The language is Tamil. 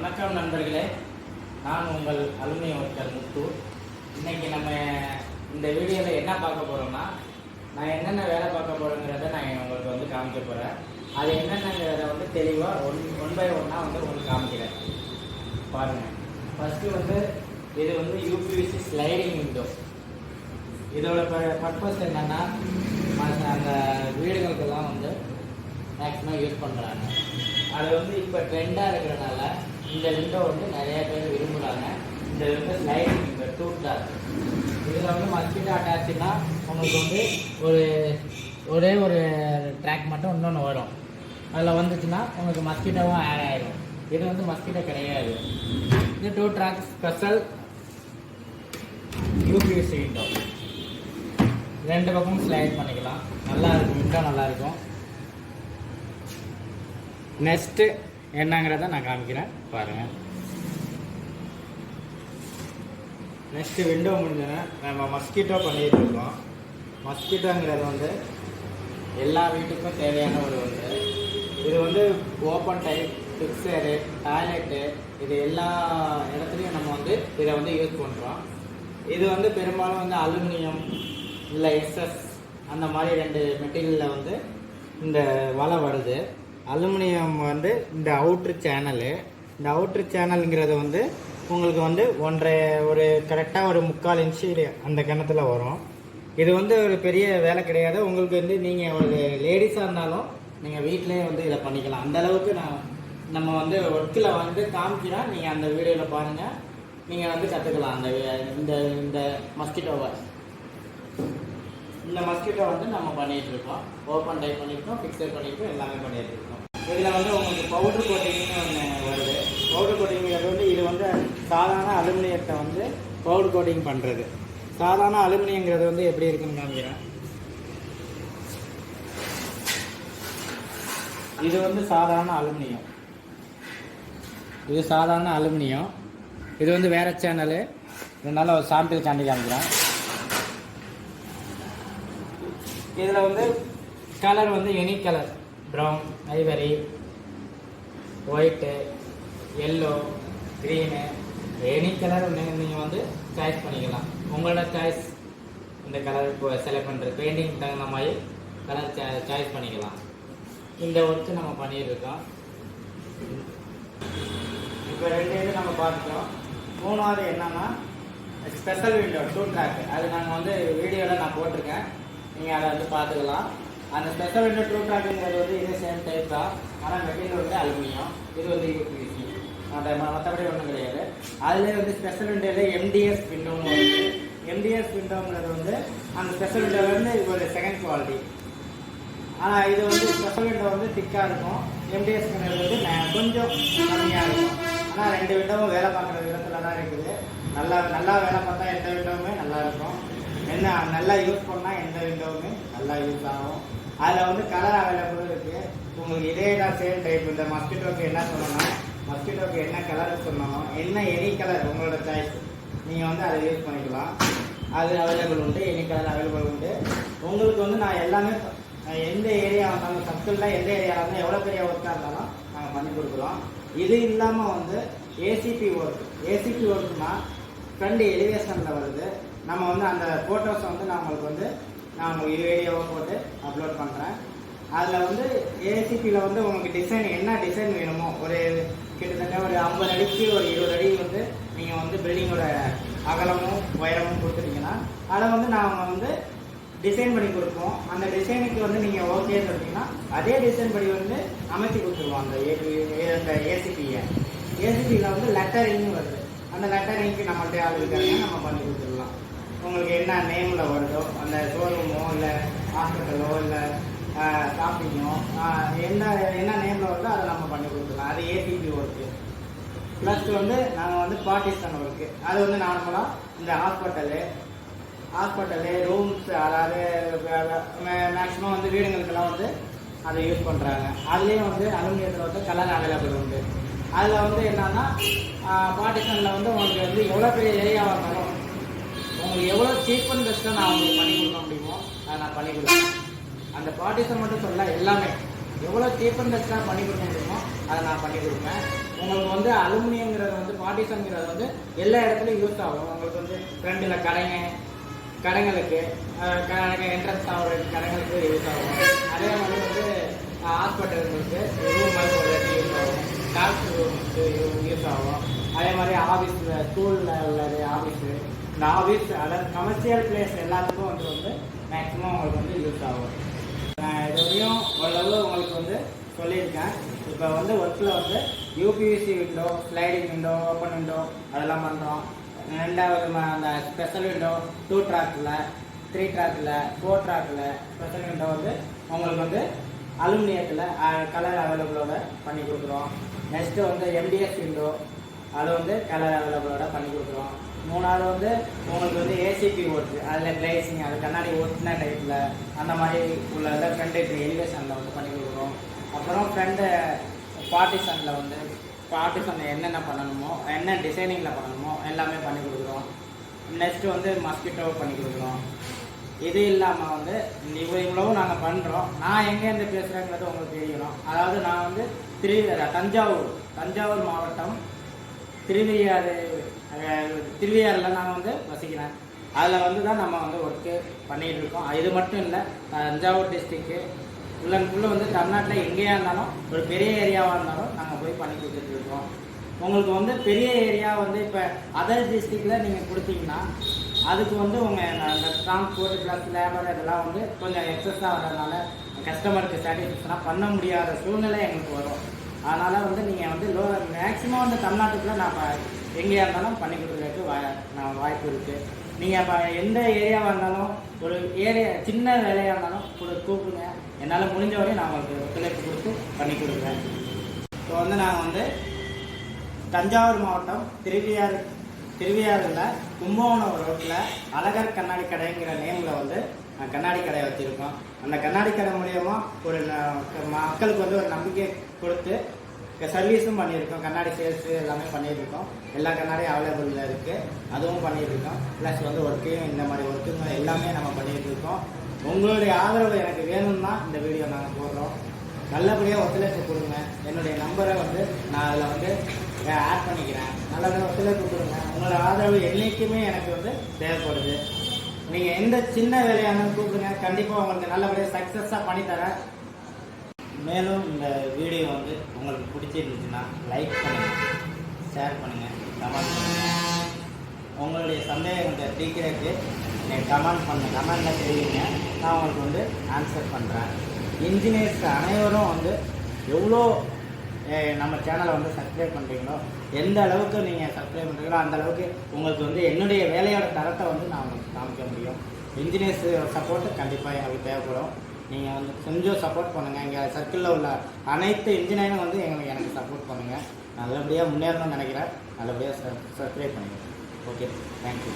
வணக்கம் நண்பர்களே, நான் உங்கள் அலுமினிய ஒர்க்கர் முத்து. இன்னைக்கு நம்ம இந்த வீடியோவில் என்ன பார்க்க போகிறோம்னா, நான் என்னென்ன வேலை பார்க்க போகிறேங்கிறத நான் உங்களுக்கு காமிக்க போகிறேன். அது என்னென்னங்கிறத தெளிவாக ஒன் பை ஒன்னாக உங்களுக்கு காமிக்கிறேன். பாருங்கள். ஃபஸ்ட்டு இது யூபிவிசி ஸ்லைடிங் விண்டோ. இதோட பர்பஸ் என்னென்னா, அந்த வீடுகளுக்கெல்லாம் மேக்ஸிமம் யூஸ் பண்ணுறாங்க. அது இப்போ ட்ரெண்டாக இருக்கிறனால இந்த விண்டோ நிறைய பேர் விரும்புகிறாங்க. இந்த விண்டோ ஸ்லைடிங் விண்டோ 2 டார். இதில் மஸ்கிட்டோ அட்டாச்சுனா உங்களுக்கு ஒரே ஒரு ட்ராக் மட்டும் இன்னொன்று வரும். அதில் வந்துச்சுன்னா உங்களுக்கு மஸ்கிட்டோவும் ஆட் ஆகிடும். இது மஸ்கிட்டோ கிடையாது. இது 2 ட்ராக் ஸ்பெஷல் யூபிஎஸ்சி விண்டோ. 2 பக்கமும் ஸ்லைட் பண்ணிக்கலாம். நல்லாயிருக்கும், விண்டோ நல்லாயிருக்கும். நெக்ஸ்ட்டு என்னங்கிறத நான் காமிக்கிறேன், பாருங்கள். நெக்ஸ்ட்டு விண்டோ முடிஞ்சோன்னா நம்ம மஸ்கிட்டோ பண்ணிகிட்டு இருக்கோம். மஸ்கிட்டோங்கிறது எல்லா வீட்டுக்கும் தேவையான இது ஓப்பன் டைப், ஃபிக்ஸரு, டாய்லெட்டு, இது எல்லா இடத்துலையும் நம்ம இதை யூஸ் பண்ணுறோம். இது பெரும்பாலும் அலுமினியம் இல்லை எஸ்எஸ் அந்த மாதிரி 2 மெட்டீரியலில் இந்த வலை வருது. அலுமினியம் இந்த அவுட்ரு சேனலு. இந்த அவுட்ரு சேனலுங்கிறது உங்களுக்கு ஒரு கரெக்டாக ஒரு 3/4 இன்ச்சு அந்த கிணத்துல வரும். இது ஒரு பெரிய வேலை கிடையாது. உங்களுக்கு நீங்கள் ஒரு லேடிஸாக இருந்தாலும் நீங்கள் வீட்டிலேயே இதை பண்ணிக்கலாம். அந்தளவுக்கு நம்ம ஒர்க்கில் காமிக்கிறோம். நீங்கள் அந்த வீடியோவில் பாருங்கள், நீங்கள் கற்றுக்கலாம். இந்த மஸ்கிட்டோவை நம்ம பண்ணிகிட்டு இருக்கோம். ஓப்பன் டைப் பண்ணியிருக்கோம், ஃபிக்ஸர் பண்ணியிருக்கோம், எல்லாமே பண்ணிகிட்டு இருக்கோம். இதில் உங்களுக்கு பவுட்ரு கோட்டிங்னு ஒன்று வருது. பவுட்ரு கோட்டிங்கிறது இது சாதாரண அலுமினியத்தை பவுட்ரு கோட்டிங் பண்ணுறது. சாதாரண அலுமினியங்கிறது எப்படி இருக்குன்னு காமிக்கிறேன். இது சாதாரண அலுமினியம். சாதாரண அலுமினியம். இது வேறு சேனலு. இதனால் ஒரு சாம்பிள் காண்டி காமிக்கிறேன். இதில் colour any colour, brown, Ivory, white, yellow, green, any colour நீங்கள் சாய்ஸ் பண்ணிக்கலாம். உங்களோட சாய்ஸ் இந்த கலர் இப்போ செலக்ட் பண்ணுறது, பெயிண்டிங் தகுந்த மாதிரி கலர் சாய்ஸ் பண்ணிக்கலாம். இந்த ஒர்க்கு நம்ம பண்ணியிருக்கோம். இப்போ 2 இது நம்ம பார்த்துட்டோம். 3வது என்னன்னா ஸ்பெஷல் விண்டோ 2 ட்ராக். அது நாங்கள் வீடியோவில் நான் போட்டிருக்கேன், நீங்கள் அதை பார்த்துக்கலாம். அந்த ஸ்பெஷல் விண்டோ 2 ட்ராக்குங்கிறது இதே சேம் டைப் தான். ஆனால் மெட்டீரியல் அலுமினியம். இது யூபிவிசி. மற்றபடி ஒன்றும் கிடையாது. அதுலேயே ஸ்பெஷல் விண்டோவில் எம்டிஎஸ் விண்டோன்னு வருது. எம்டிஎஸ் விண்டோங்கிறது அந்த ஸ்பெஷல் விண்டோவில் இது ஒரு செகண்ட் குவாலிட்டி. ஆனால் இது ஸ்பெஷல் விண்டோ திக்காக இருக்கும். எம்டிஎஸ்ங்கிறது கொஞ்சம் கம்மியாக இருக்கும். ஆனால் 2 விண்டோவும் வேலை பார்க்குற விதத்தில் தான் இருக்குது. நல்லா வேலை பார்த்தா எந்த விண்டோவுமே நல்லா இருக்கும். நல்லா யூஸ் பண்ணால் எந்த விண்டோவுமே நல்லா யூஸ் ஆகும். அதில் கலர் அவைலபிள் இருக்குது. உங்களுக்கு இதே தான் சேம் டைப். இந்த மஸ்கிட்டோக்கு என்ன சொல்லணும், மஸ்கிட்டோக்கு என்ன கலர் சொல்லணும், என்ன எனி கலர் உங்களோட சாய்ஸ், நீங்கள் அதை யூஸ் பண்ணிக்கலாம். அது அவைலபிள் உண்டு. எனி கலர் அவைலபிள் உண்டு. உங்களுக்கு நான் எல்லாமே எந்த ஏரியா இருந்தாலும், சர்க்கிளில் எந்த ஏரியா இருந்தாலும், எவ்வளோ பெரிய ஒர்க்காக இருந்தாலும் நாங்கள் பண்ணி கொடுக்குறோம். இது இல்லாமல் ஏசிபி ஒர்க். ஏசிபி ஒர்க்குனா ஃப்ரண்ட் எலிவேஷனில் வருது. நம்ம அந்த ஃபோட்டோஸை நான் உங்களுக்கு நான் உங்களுக்கு வீடியோவை போட்டு அப்லோட் பண்ணுறேன். அதில் ஏசிபியில் உங்களுக்கு டிசைன் என்ன டிசைன் வேணுமோ, ஒரு கிட்டத்தட்ட ஒரு 50 அடிக்கு ஒரு 20 அடி நீங்கள் பில்டிங்கோட அகலமும் உயரமும் கொடுத்துட்டீங்கன்னா அதை நாங்கள் டிசைன் பண்ணி கொடுப்போம். அந்த டிசைனுக்கு நீங்கள் ஓகே சொல்லிட்டீங்கன்னா அதே டிசைன் படி அமைச்சு கொடுத்துருவோம். அந்த ஏசிபியை. ஏசிபியில் லெட்டரிங்னு வருது. அந்த லெட்டரிங்க்கு நம்மள்கிட்ட ஆள் இருக்காங்க, நம்ம பண்ணி கொடுத்துடலாம். உங்களுக்கு என்ன நேமில் வருதோ, அந்த ஷோரூமோ இல்லை ஹாஸ்பிட்டலோ இல்லை ஷாப்பிங்கோ என்ன நேமில் வருதோ அதை நம்ம பண்ணி கொடுத்துடலாம். அது ஏசிபி ஒர்க்கு. ப்ளஸ் நாங்கள் பார்ட்டிஷன் ஒர்க்கு. அது நார்மலாக இந்த ஹாஸ்பிட்டலு ரூம்ஸ், அதாவது மேக்ஸிமம் வீடுங்களுக்கெல்லாம் அதை யூஸ் பண்ணுறாங்க. அதுலேயும் அலுமினியத்தில் கலர் அவைலபிள் உண்டு. அதில் என்னன்னா பார்ட்டிஷனில் உங்களுக்கு எவ்வளோ பெரிய ஏரியாவாக இருந்தாலும் உங்களுக்கு எவ்வளோ சீப் அண்ட் பெஸ்ட்டாக நான் உங்களுக்கு பண்ணி கொடுக்க முடியுமோ அதை நான் பண்ணி கொடுப்பேன். அந்த பார்ட்டிஷன் மட்டும் சொல்ல, எல்லாமே எவ்வளோ சீப் அண்ட் பெஸ்ட்டாக பண்ணி கொடுக்க முடியுமோ அதை நான் பண்ணி கொடுப்பேன். உங்களுக்கு வந்து அலுமினியங்கிறது வந்து பார்ட்டிஷன்ங்கிறது வந்து எல்லா இடத்துலையும் யூஸ் ஆகும். உங்களுக்கு வந்து ஃப்ரண்டில் கடைங்களுக்கு என்ட்ரன்ஸ் ஆகிற கடைங்களுக்கு யூஸ் ஆகும். அதே மாதிரி வந்து ஹாஸ்பிட்டல்களுக்கு ரூம் மாதிரி போடுறதுக்கு யூஸ் ஆகும். டாக்டர் ரூமுக்கு யூஸ் ஆகும். அதே மாதிரி ஆஃபீஸில் ஸ்கூலில் உள்ளது ஆஃபீஸு இந்த ஆஃபீஸ் அதாவது கமர்ஷியல் பிளேஸ் எல்லாத்துக்கும் வந்து மேக்ஸிமம் உங்களுக்கு வந்து யூஸ் ஆகும். நான் இதுவரையும் ஓரளவு உங்களுக்கு வந்து சொல்லியிருக்கேன். இப்போ வந்து ஒர்க்கில் வந்து UPVC window, sliding window, open window அதெல்லாம் பண்ணுறோம். ரெண்டாவது அந்த ஸ்பெஷல் விண்டோ 2 ட்ராக்கில் 3 ட்ராக்கில் 4 ட்ராக்கில் ஸ்பெஷல் விண்டோ வந்து உங்களுக்கு வந்து அலுமினியத்தில் கலர் அவைலபிளோட பண்ணி கொடுக்குறோம். நெக்ஸ்ட்டு வந்து எம்டிஎஸ் விண்டோ அது வந்து கலர் அவைலபிளோட பண்ணி கொடுக்குறோம். மூணாவது வந்து உங்களுக்கு வந்து ஏசிபி ஓட்டு அதில் கிளேசிங் அது கண்ணாடி ஓட்டுன டைப்பில் அந்த மாதிரி உள்ள ஃப்ரண்ட் எலிவேஷனில் வந்து பண்ணி கொடுக்குறோம். அப்புறம் ஃப்ரண்ட் பார்ட்டிஷனில் வந்து பார்ட்டிஷனில் என்னென்ன பண்ணணுமோ என்ன டிசைனிங்கில் பண்ணணுமோ எல்லாமே பண்ணி கொடுக்குறோம். நெக்ஸ்ட்டு வந்து மஸ்கிட்டோ பண்ணி கொடுக்குறோம். இது இல்லாமல் வந்து இவ்வளவும் நாங்கள் பண்ணுறோம். நான் எங்கேருந்து பேசுகிறேங்கிறது உங்களுக்கு தெரியணும். அதாவது நான் வந்து தஞ்சாவூர் மாவட்டம் திருவையாறில் நான் வந்து வசிக்கிறேன். அதில் வந்து தான் நம்ம வந்து ஒர்க்கு பண்ணிகிட்டு இருக்கோம். இது மட்டும் இல்லை, தஞ்சாவூர் டிஸ்ட்ரிக்கு ஃபுல்ல வந்து தமிழ்நாட்டில் எங்கேயா இருந்தாலும் ஒரு பெரிய ஏரியாவாக இருந்தாலும் நாங்கள் போய் பண்ணி கொடுத்துட்ருக்கோம். உங்களுக்கு வந்து பெரிய ஏரியா வந்து இப்போ அதர் டிஸ்ட்ரிக்டில் நீங்கள் கொடுத்தீங்கன்னா அதுக்கு வந்து உங்கள் அந்த டிரான்ஸ்போர்ட் ப்ளஸ் லேபர் இதெல்லாம் வந்து கொஞ்சம் எக்ஸஸாக வர்றதுனால கஸ்டமருக்கு சாட்டிஸ்ஃபேக்ஷனாக பண்ண முடியாத சூழ்நிலை எங்களுக்கு வரும். அதனால் வந்து நீங்கள் வந்து மேக்ஸிமம் வந்து தமிழ்நாட்டுக்குள்ளே நான் எங்கேயா இருந்தாலும் பண்ணி கொடுக்குறதுக்கு வாய்ப்பு இருக்குது. நீங்கள் இப்போ எந்த ஏரியாவாக இருந்தாலும் ஒரு சின்ன வேலையாக இருந்தாலும் கூப்பிடுங்க. என்னால் முடிஞ்ச வரையும் நான் உங்களுக்கு ஒத்துழைப்பு கொடுத்து பண்ணி கொடுக்குறேன். இப்போ வந்து நாங்கள் வந்து தஞ்சாவூர் மாவட்டம் திருவையாறில் கும்பகோணம் ரோட்டில் அழகர் கண்ணாடி கடைங்கிற நேமில் வந்து கண்ணாடி கடை வச்சுருக்கோம். அந்த கண்ணாடி கடை மூலயமா ஒரு மக்களுக்கு வந்து ஒரு நம்பிக்கை கொடுத்து சர்வீஸும் பண்ணியிருக்கோம். கண்ணாடி சேல்ஸு எல்லாமே பண்ணியிருக்கோம். எல்லா கண்ணாடியும் அவைலபிளில் இருக்குது, அதுவும் பண்ணியிருக்கோம். ப்ளஸ் வந்து ஒர்க்கையும் இந்த மாதிரி ஒர்க்குங்க எல்லாமே நம்ம பண்ணிகிட்டு இருக்கோம். உங்களுடைய ஆதரவு எனக்கு வேணும்னா இந்த வீடியோ நாங்கள் போடுறோம். நல்லபடியாக ஒத்துழைப்பு கொடுங்க. என்னுடைய நம்பரை வந்து நான் அதில் வந்து ஆட் பண்ணிக்கிறேன். நல்லபடியாக ஒத்துழைப்பு கொடுங்க. உங்களோட ஆதரவு என்றைக்குமே எனக்கு வந்து தேவைப்படுது. நீங்கள் எந்த சின்ன வேலையானாலும் கூப்பிடுங்க. கண்டிப்பாக உங்களுக்கு நல்லபடியாக சக்ஸஸாக பண்ணித்தரேன். மேலும் இந்த வீடியோ வந்து உங்களுக்கு பிடிச்சிருந்துச்சுன்னா லைக் பண்ணுங்கள், ஷேர் பண்ணுங்கள், கமெண்ட் பண்ணுங்கள். உங்களுடைய சந்தேகத்தை தீர்க்கிறதுக்கு நீங்கள் கமெண்டில் தெரிவிங்க. நான் உங்களுக்கு வந்து ஆன்சர் பண்ணுறேன். இன்ஜினியர்ஸ் அனைவரும் வந்து எவ்வளோ நம்ம சேனலை வந்து சப்ஸ்கிரைப் பண்ணுறீங்களோ, எந்த அளவுக்கு நீங்கள் சப்ஸ்கிரைப் பண்ணுறீங்களோ அந்த அளவுக்கு உங்களுக்கு வந்து என்னுடைய வேலையோட தரத்தை வந்து நான் உங்களுக்கு காமிக்க முடியும். இன்ஜினியர்ஸ் சப்போர்ட்டு கண்டிப்பாக எனக்கு தேவைப்படும். நீங்கள் வந்து கொஞ்சம் சப்போர்ட் பண்ணுங்கள். எங்கள் சர்க்கிளில் உள்ள அனைத்து இன்ஜினியரும் வந்து எனக்கு சப்போர்ட் பண்ணுங்கள். நல்லபடியாக முன்னேறணும்னு நினைக்கிறேன். நல்லபடியாக சப்ஸ்கிரைப் பண்ணுங்கள். Okay, thank you.